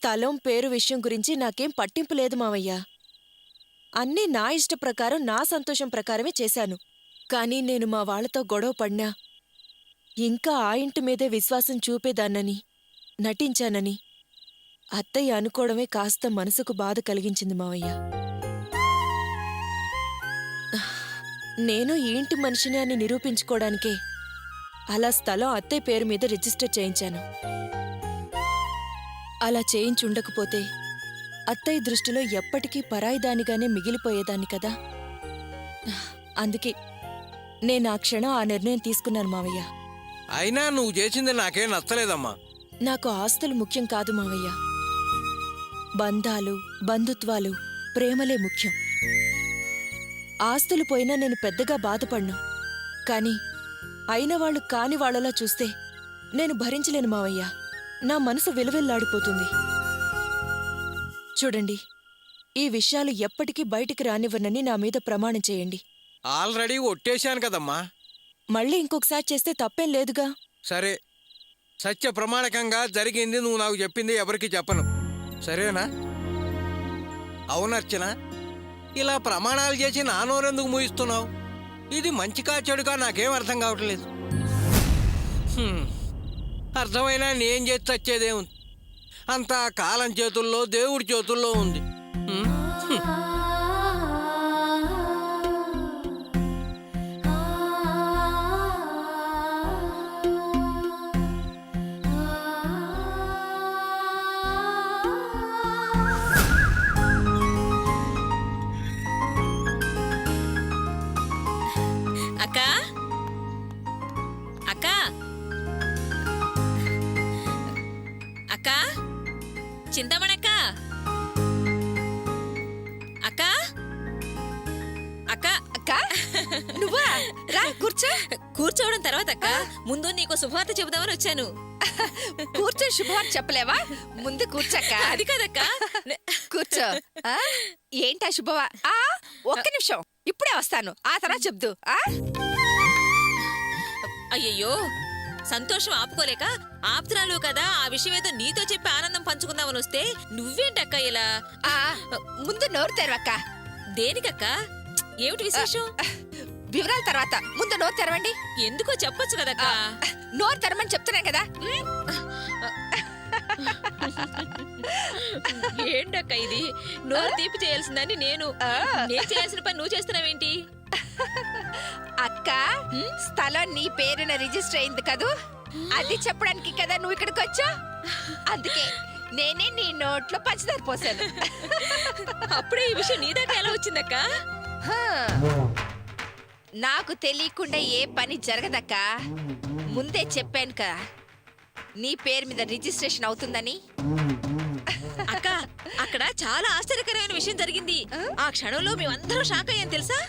స్థలం పేరు విషయం గురించి నాకేం పట్టింపు లేదు మావయ్య. అన్నీ నా ఇష్ట ప్రకారం నా సంతోషం ప్రకారమే చేశాను. కానీ నేను మా వాళ్లతో గొడవ పడినా ఇంకా ఆ ఇంటి మీదే విశ్వాసం చూపేదాన్నని నటించానని అత్తయ్య అనుకోవడమే కాస్త మనసుకు బాధ కలిగించింది మావయ్య. నేను ఈ ఇంటి మనిషిని అని నిరూపించుకోవడానికే అలా స్థలం అత్తయ్య పేరు మీద రిజిస్టర్ చేయించాను. అలా చేయించుండకపోతే అత్తయ్య దృష్టిలో ఎప్పటికీ పరాయిదానిగానే మిగిలిపోయేదాన్ని కదా. అందుకే నేను ఆ క్షణం ఆ నిర్ణయం తీసుకున్నాను మావయ్య. అయినా నువ్వు చేసింది నాకేం నచ్చలేదమ్మా. నాకు ఆస్తులు ముఖ్యం కాదు మావయ్య. బంధాలు, బంధుత్వాలు, ప్రేమలే ముఖ్యం. ఆస్తులు పోయినా నేను పెద్దగా బాధపడ్ను. కాని అయినవాళ్లు కాని వాళ్లలా చూస్తే నేను భరించలేను మావయ్య. నా మనసు విలువెల్లాడిపోతుంది. చూడండి, ఈ విషయాలు ఎప్పటికీ బయటికి రానివ్వనని నా మీద ప్రమాణం చేయండి. ఆల్రెడీ ఒట్టేశాను కదమ్మా. మళ్ళీ ఇంకొకసారి చేస్తే తప్పేం లేదుగా. సరే, సత్య ప్రమాణకంగా జరిగింది నువ్వు నాకు చెప్పింది ఎవరికి చెప్పను, సరేనా? అవునర్చన, ఇలా ప్రమాణాలు చేసి నా నోరెందుకు మూయిస్తున్నావు? ఇది మంచికా చెడుకా నాకేం అర్థం కావట్లేదు. అర్థమైనా నేను చేసి చచ్చేదేముంది? అంతా కాలం చేతుల్లో, దేవుడి చేతుల్లో ఉంది. అక్కా, అక్కా, అక్కా, చింతామణక్క, అక్కా, అక్కా, అక్కా, నువ్వా? రా కూర్చో. కూర్చోవడం తర్వాత అక్క, ముందు నీకు శుభవార్త చెబుదామని వచ్చాను. కూర్చో. శుభవార్త చెప్పలేవా? ముందు కూర్చోక్క. అది కాదక్క, కూర్చో. ఏంటా శుభవా? ఒక్క నిమిషం, ఇప్పుడే వస్తాను. ఆ తర్వాత చెప్దు. అయ్యయ్యో, సంతోషం ఆపుకోలేక ఆప్తురాలు కదా, ఆ విషయం ఏదో నీతో చెప్పి ఆనందం పంచుకుందామని వస్తే నువ్వేంటక్క ఇలా? ముందు నోరు తెరవక్క. దేనికక్క? ఏమిటి విశేషం? వివరాల తర్వాత ముందు నోరు తెరవండి. ఎందుకో చెప్పొచ్చు కదక్క. నోరు తెరమని చెప్తున్నాను కదా. ఏంటక్క ఇది? నోరు తీపి చేయాల్సిందని నేను చేయాల్సిన పని నువ్వు చేస్తున్నావేంటి? అక్క, స్థలం నీ పేరున రిజిస్టర్ అయింది కదూ, అది చెప్పడానికి కదా నువ్వు ఇక్కడికి వచ్చా. అందుకే నేనే నీ నోట్లో పంచదార పోసాను. అప్పుడే ఈ విషయం నీ దాకా ఎలా వచ్చిందక్క? నాకు తెలియకుండా ఏ పని జరగదక్క. ముందే చెప్పాను కదా నీ పేరు మీద రిజిస్ట్రేషన్ అవుతుందని. అక్క, అక్కడ చాలా ఆశ్చర్యకరమైన విషయం జరిగింది. ఆ క్షణంలో మేమందరం షాక్ అయ్యాం తెలుసా.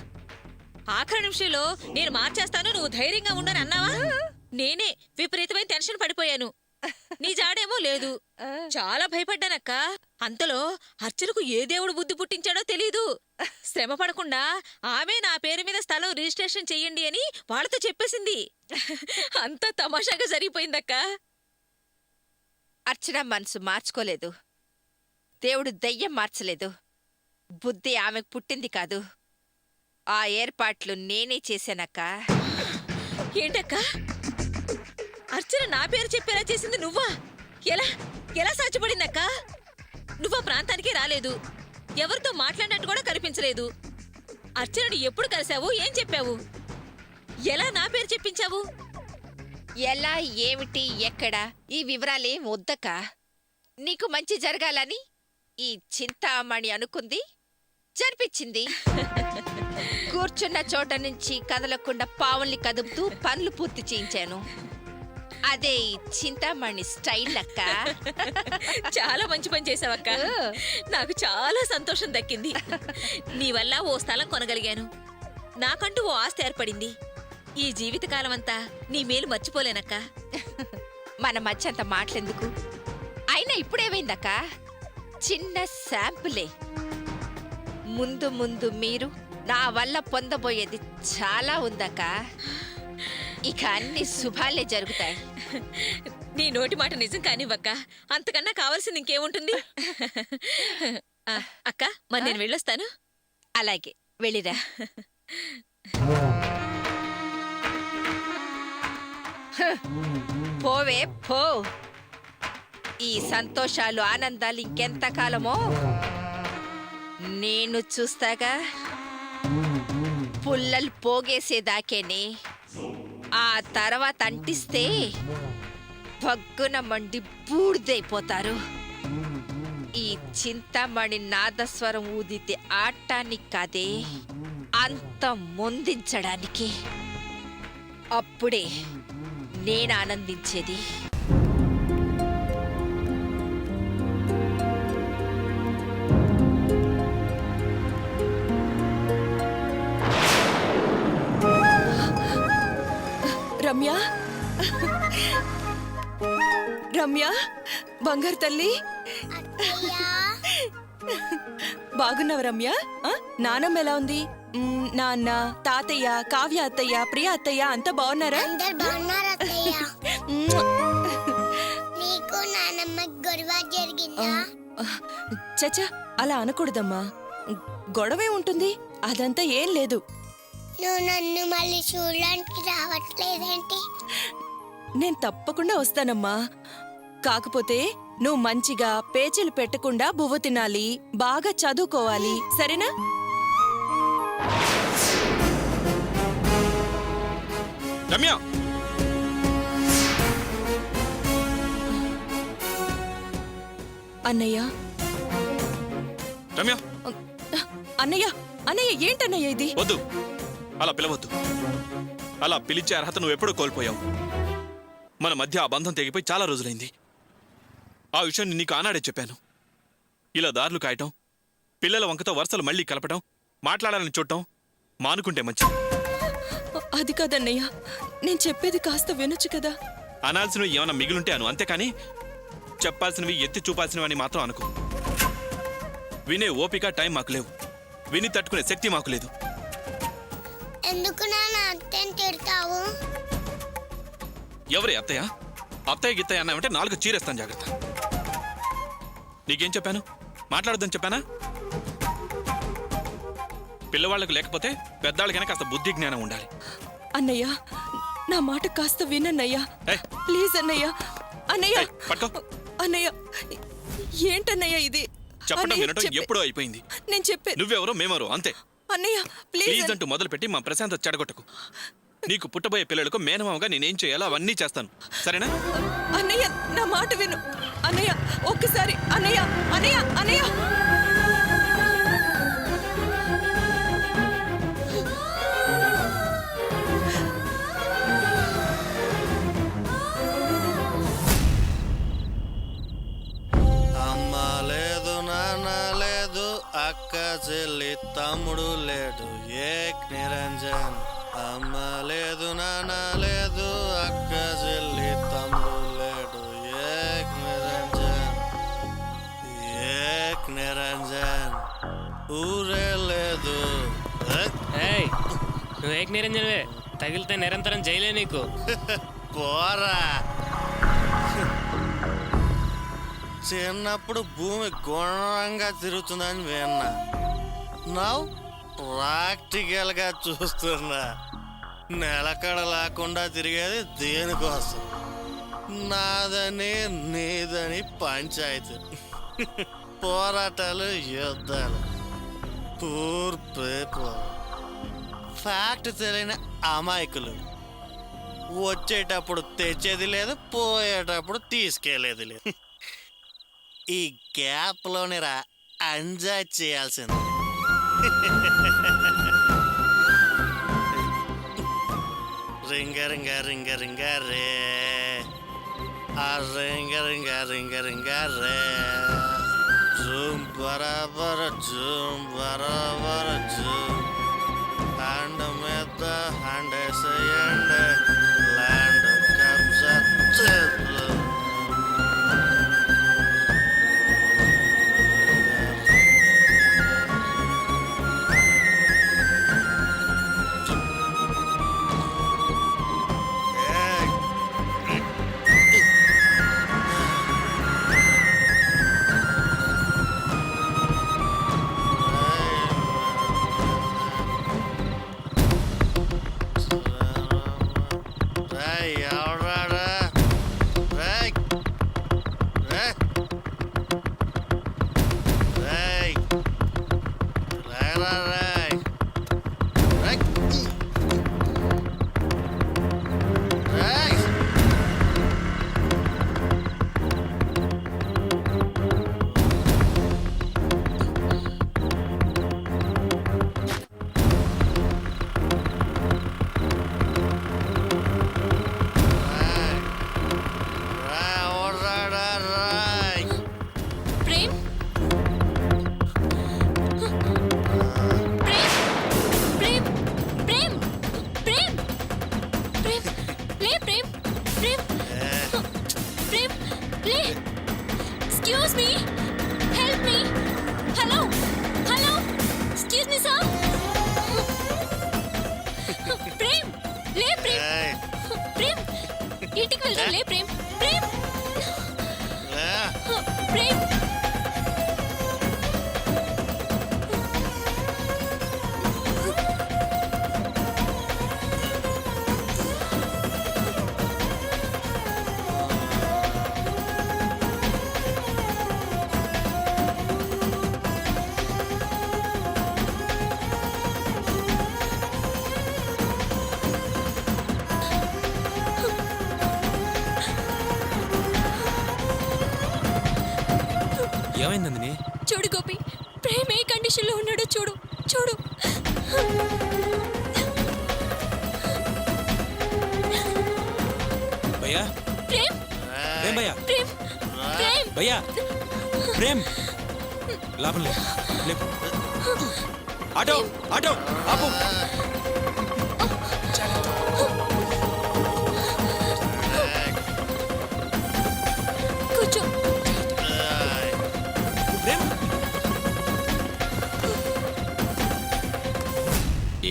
ఆఖరి నిమిషంలో నేను మార్చేస్తాను, నువ్వు ధైర్యంగా ఉండని అన్నావా? నేనే విపరీతమైన టెన్షన్ పడిపోయాను. నీ జాడేమో లేదు. చాలా భయపడ్డానక్క. అంతలో అర్చనకు ఏ దేవుడు బుద్ధి పుట్టించాడో తెలీదు. శ్రమ పడకుండా ఆమె నా పేరు మీద స్థలం రిజిస్ట్రేషన్ చెయ్యండి అని వాళ్ళతో చెప్పేసింది. అంతా తమాషాగా జరిగిపోయిందక్క. అర్చన మనసు మార్చుకోలేదు, దేవుడు దయ్యం మార్చలేదు. బుద్ధి ఆమెకు పుట్టింది కాదు, ఆ ఏర్పాట్లు నేనే చేశానక్క. ఏంటక్క? అర్చన నా పేరు చెప్పేలా చేసింది నువ్వా? ఎలా ఎలా సాధ్యపడిందక్క? నువ్వా ప్రాంతానికి రాలేదు, ఎవరితో మాట్లాడినట్టు కూడా కనిపించలేదు. అర్చనని ఎప్పుడు కలిశావు? ఏం చెప్పావు? ఎలా నా పేరు చెప్పించావు? ఎలా, ఏమిటి, ఎక్కడ, ఈ వివరాలేం వద్దక్క. నీకు మంచి జరగాలని ఈ చింతామణి అనుకుంది, జరిపించింది. కూర్చున్న చోట నుంచి కదలకుండా పావుల్ని కదుపుతూ పనులు పూర్తి చేయించాను. అదే ఈ చింతామణి స్టైల్ అక్క. చాలా మంచి పని చేసావక్క. నాకు చాలా సంతోషం దక్కింది. నీ వల్ల ఓ స్థలం కొనగలిగాను, నాకంటూ ఓ ఆస్తి ఏర్పడింది. ఈ జీవితకాలం అంతా నీ మేలు మర్చిపోలేనక్క. మన మధ్య అంత మాటలెందుకు? అయినా ఇప్పుడేమైందక్క? చిన్న శాంపులే. ముందు ముందు మీరు నా వల్ల పొందబోయేది చాలా ఉందక్క. ఇక అన్ని శుభాలే జరుగుతాయి. నీ నోటి మాట నిజం కానివ్వక్క. అంతకన్నా కావాల్సింది ఇంకేముంటుంది? ఆ, అక్క మరి నేను వెళ్ళొస్తాను. అలాగే వెళ్ళిరా. పోవే పో. ఈ సంతోషాలు ఆనందాలు ఇంకెంతకాలమో నేను చూస్తాగా. పుల్లలు పోగేసేదాకేనే, ఆ తర్వాత అంటిస్తే భగ్గున మండి బూడిదైపోతారు. ఈ చింతామణి నాదస్వరం ఊదితే ఆటానికి కాదే, అంత ముందించడానికి. అప్పుడే నేను ఆనందించేది. రమ్య, రమ్య, బంగారు తల్లి, బాగున్నావు రమ్య? నానమ్మ ఎలా ఉంది? నాన్న, తాతయ్య, కావ్య అత్తయ్య, ప్రియ అత్తయ్య అంతా బాగున్నారా? అందరు బాగున్నారు అత్తయ్య. నీకు నానమ్మ గొడవ జరిగిందా? చచ్చా, అలా అనకూడదమ్మా. గొడవే ఉంటుంది, అదంతా ఏం లేదు. నువ్వు నన్ను మళ్ళీ చూడడానికి రావట్లేదేంటి? నేను తప్పకుండా వస్తానమ్మా. కాకపోతే నువ్వు మంచిగా పేచీలు పెట్టకుండా బువ్వ తినాలి, బాగా చదువుకోవాలి, సరేనా? రమ్య, అన్నయ్య, రమ్య, అన్నయ్య, అన్నయ్య, ఏంటన్నయ్య ఇది? వద్దు, అలా పిలవద్దు. అలా పిలిచే అర్హత నువ్వు ఎప్పుడూ కోల్పోయావు. మన మధ్య ఆ బంధం తెగిపోయి చాలా రోజులైంది. ఆ విషయాన్ని నీకు ఆనాడే చెప్పాను. ఇలా దారులు కాయటం, పిల్లల వంకతో వరుసలు మళ్ళీ కలపటం, మాట్లాడాలని చూడటం మానుకుంటే మంచిది. అది కాదన్నయ్య, నేను చెప్పేది కాస్త వినొచ్చు కదా. అనాల్సినవి ఏమైనా మిగిలుంటే అను, అంతేకాని చెప్పాల్సినవి ఎత్తి చూపాల్సినవి అని మాత్రం అనుకో. వినే ఓపిక టైం మాకు లేవు, విని తట్టుకునే శక్తి మాకు లేదు. ఎందుకు నాన్న అత్తని తిడతావు? ఎవరే అత్తయ్య? అత్తయ్య గిత్తయ్య అన్నామంటే నాలుగు చీరేస్తాను, జాగ్రత్త. నీకేం చెప్పాను? మాట్లాడొద్దని చెప్పానా? పిల్లవాళ్లకు లేకపోతే పెద్దాళ్ళకైనా కాస్త బుద్ధి జ్ఞానం ఉండాలి. అన్నయ్య, నా మాట కాస్త వినన్నయ్యా. ఏయ్, ప్లీజ్ అన్నయ్య. అన్నయ్య, ఏయ్, పట్టుకో. అన్నయ్య, ఏంటన్నయ్య ఇది? చెప్పడం అన్నయ్య, వినడం చెప్పే- ఎప్పుడో అయిపోయింది. నేను చెప్పే నువ్వెవరో మేమెవరో అంతే. అన్నయ్య, ప్లీజ్ ప్లీజ్ అంటూ మొదలుపెట్టి మా ప్రశాంత చెడగొట్టకు. నీకు పుట్టబోయే పిల్లలకు మేనమామగా నేనేం చేయాలో అవన్నీ చేస్తాను, సరేనా? అన్నయ్య, నా మాట విను. అన్నయ్య, ఒక్కసారి. అన్నయ్య, అన్నయ్య, అన్నయ్య. అమ్మ లేదు, నాన్న లేదు, అక్క చెల్లి తమ్ముడు లేడు, ఏక్ నిరంజన్. అమ్మ లేదు, నాన్న లేదు, అక్క చెల్లి తమ్ముడు లేడు, ఏక్ నిరంజన్, ఏక్ నిరంజన్. ఊరే లేదు. ఏయ్, నువ్వు ఏక నిరంజనవే, తగిలితే నిరంతరం జైలే నీకు. పోరా. చిన్నప్పుడు భూమి గుణంగా తిరుగుతుందని విన్నా, నవ్వు ప్రాక్టికల్ గా చూస్తున్నా. నిలకడ లేకుండా తిరిగేది దేనికోసం? నాదని నీదని పంచాయతీ, పోరాటాలు, యుద్ధాలు. పూర్ పీపుల్, ఫ్యాక్ట్ తెలియని అమాయకులు. వచ్చేటప్పుడు తెచ్చేది లేదు, పోయేటప్పుడు తీసుకెళ్లేది లేదు. ఈ గ్యాప్ లోనే రా ఎంజాయ్ చేయాల్సింది. రింగ రింగ రింగ రింగ రే, ఆ రింగ రింగ రింగ రింగ రే. జూమ్ బరాబర్ జూమ్ బరాబర్ జూమ్. హ్యాండ్ మీద హ్యాండ్ వేసేయండి, ల్యాండ్ కబ్జా చేతులు. లే excuse me help me hello hello excuse me sir Prem లే ప్రేమ్ ఏయ్, ప్రేమ్ ఇంటికి వెళ్దాం లే ప్రేమ్ ప్రేమ్ లే. ప్రేమ్ ఏమైంది నందిని? చూడు గోపి ప్రేమ్ ఏ కండిషన్ లో ఉన్నాడో చూడు చూడు భయ్యా ప్రేమ్ ప్రేమ్ భయ్యా ప్రేమ్ ప్రేమ్ భయ్యా ప్రేమ్ లాభం లేదు లేపు. ఆటో ఆటో ఆపు. కూర్చో ఏయ్, ప్రేమ్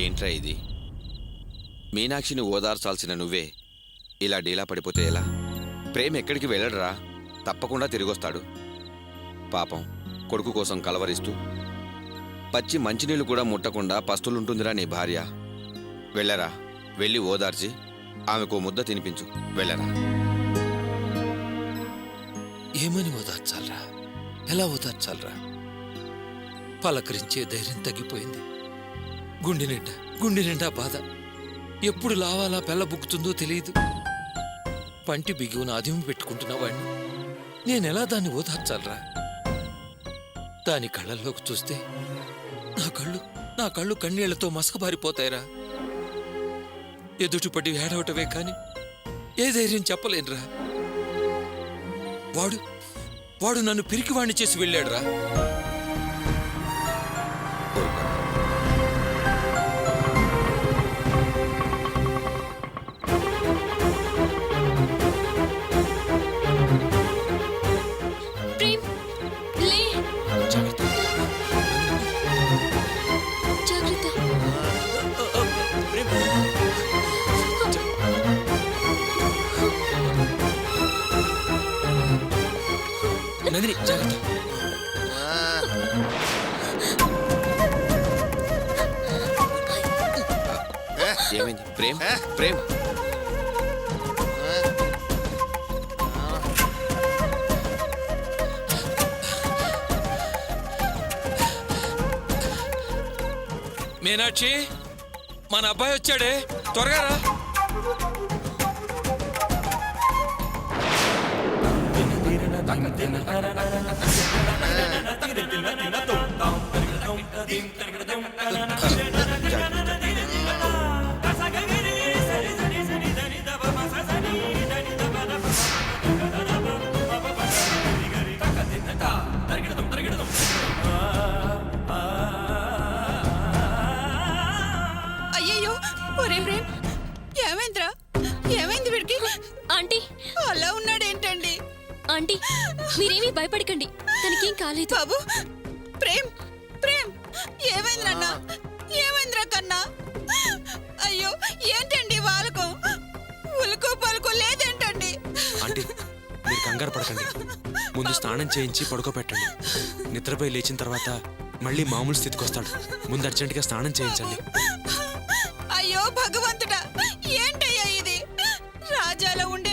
ఏంట్రా ఇది? మీనాక్షిని ఓదార్చాల్సిన నువ్వే ఇలా డీలా పడిపోతే ఎలా? ప్రేమ్ ఎక్కడికి వెళ్ళడరా, తప్పకుండా తిరిగొస్తాడు. పాపం కొడుకు కోసం కలవరిస్తూ పచ్చి మంచినీళ్ళు కూడా ముట్టకుండా పస్తులుంటుందిరా నీ భార్య. వెళ్ళరా, వెళ్ళి ఓదార్చి ఆమెకు ముద్ద తినిపించు. వెళ్ళరా. ఏమని ఓదార్చాలరా? ఎలా ఓదార్చాలరా? పలకరించే ధైర్యం తగ్గిపోయింది. గుండె నిండా బాధ. ఎప్పుడు లావాలా పెళ్ళబుక్కుతుందో తెలియదు. పంటి బిగువున అదిమి పెట్టుకుంటున్న వాడిని నేనెలా దాన్ని ఓదార్చాలరా? దాని కళ్ళల్లోకి చూస్తే నా కళ్ళు కన్నీళ్లతో మసకబారిపోతాయిరా. ఎదుటిపడి ఏడవటమే కాని ఏ ధైర్యం చెప్పలేనురా. వాడు నన్ను పిరికివాణ్ణి చేసి వెళ్ళాడురా. ప్రేమ్ లే జాగ్రత్త నందిని జాగ్రత్త. ఏమైంది? ప్రేమ్ ప్రేమ్ మీనాక్షి, మన అబ్బాయి వచ్చాడే, త్వరగా రా. అయ్యయ్యో ఒరే ప్రేమ్ ఏమైందిరా? ఏమైంది వీడికి? ఆంటీ అలా ఉన్నాడేంటండి? ఆంటీ మీరేమీ భయపడకండి, తనకేం కాలేదు. బాబు ప్రేమ్ ప్రేమ్ ఏమైంది నాన్న? ఏమైందిరా కన్నా? అయ్యో ఏంటండి వాళ్ళకు ఉలుకు పలుకు లేదేంటండి? ఆంటీ మీరు కంగారు పడకండి. ముందు స్నానం చేయించి పడుకోబెట్టండి. నిద్రపోయి లేచిన తర్వాత మళ్ళీ మామూలు స్థితికి వస్తాడు. ముందు అర్జెంటుగా స్నానం చేయించండి. అయ్యో భగవంతుడా, ఏంటయ్యా ఇది? రాజాలో ఉండే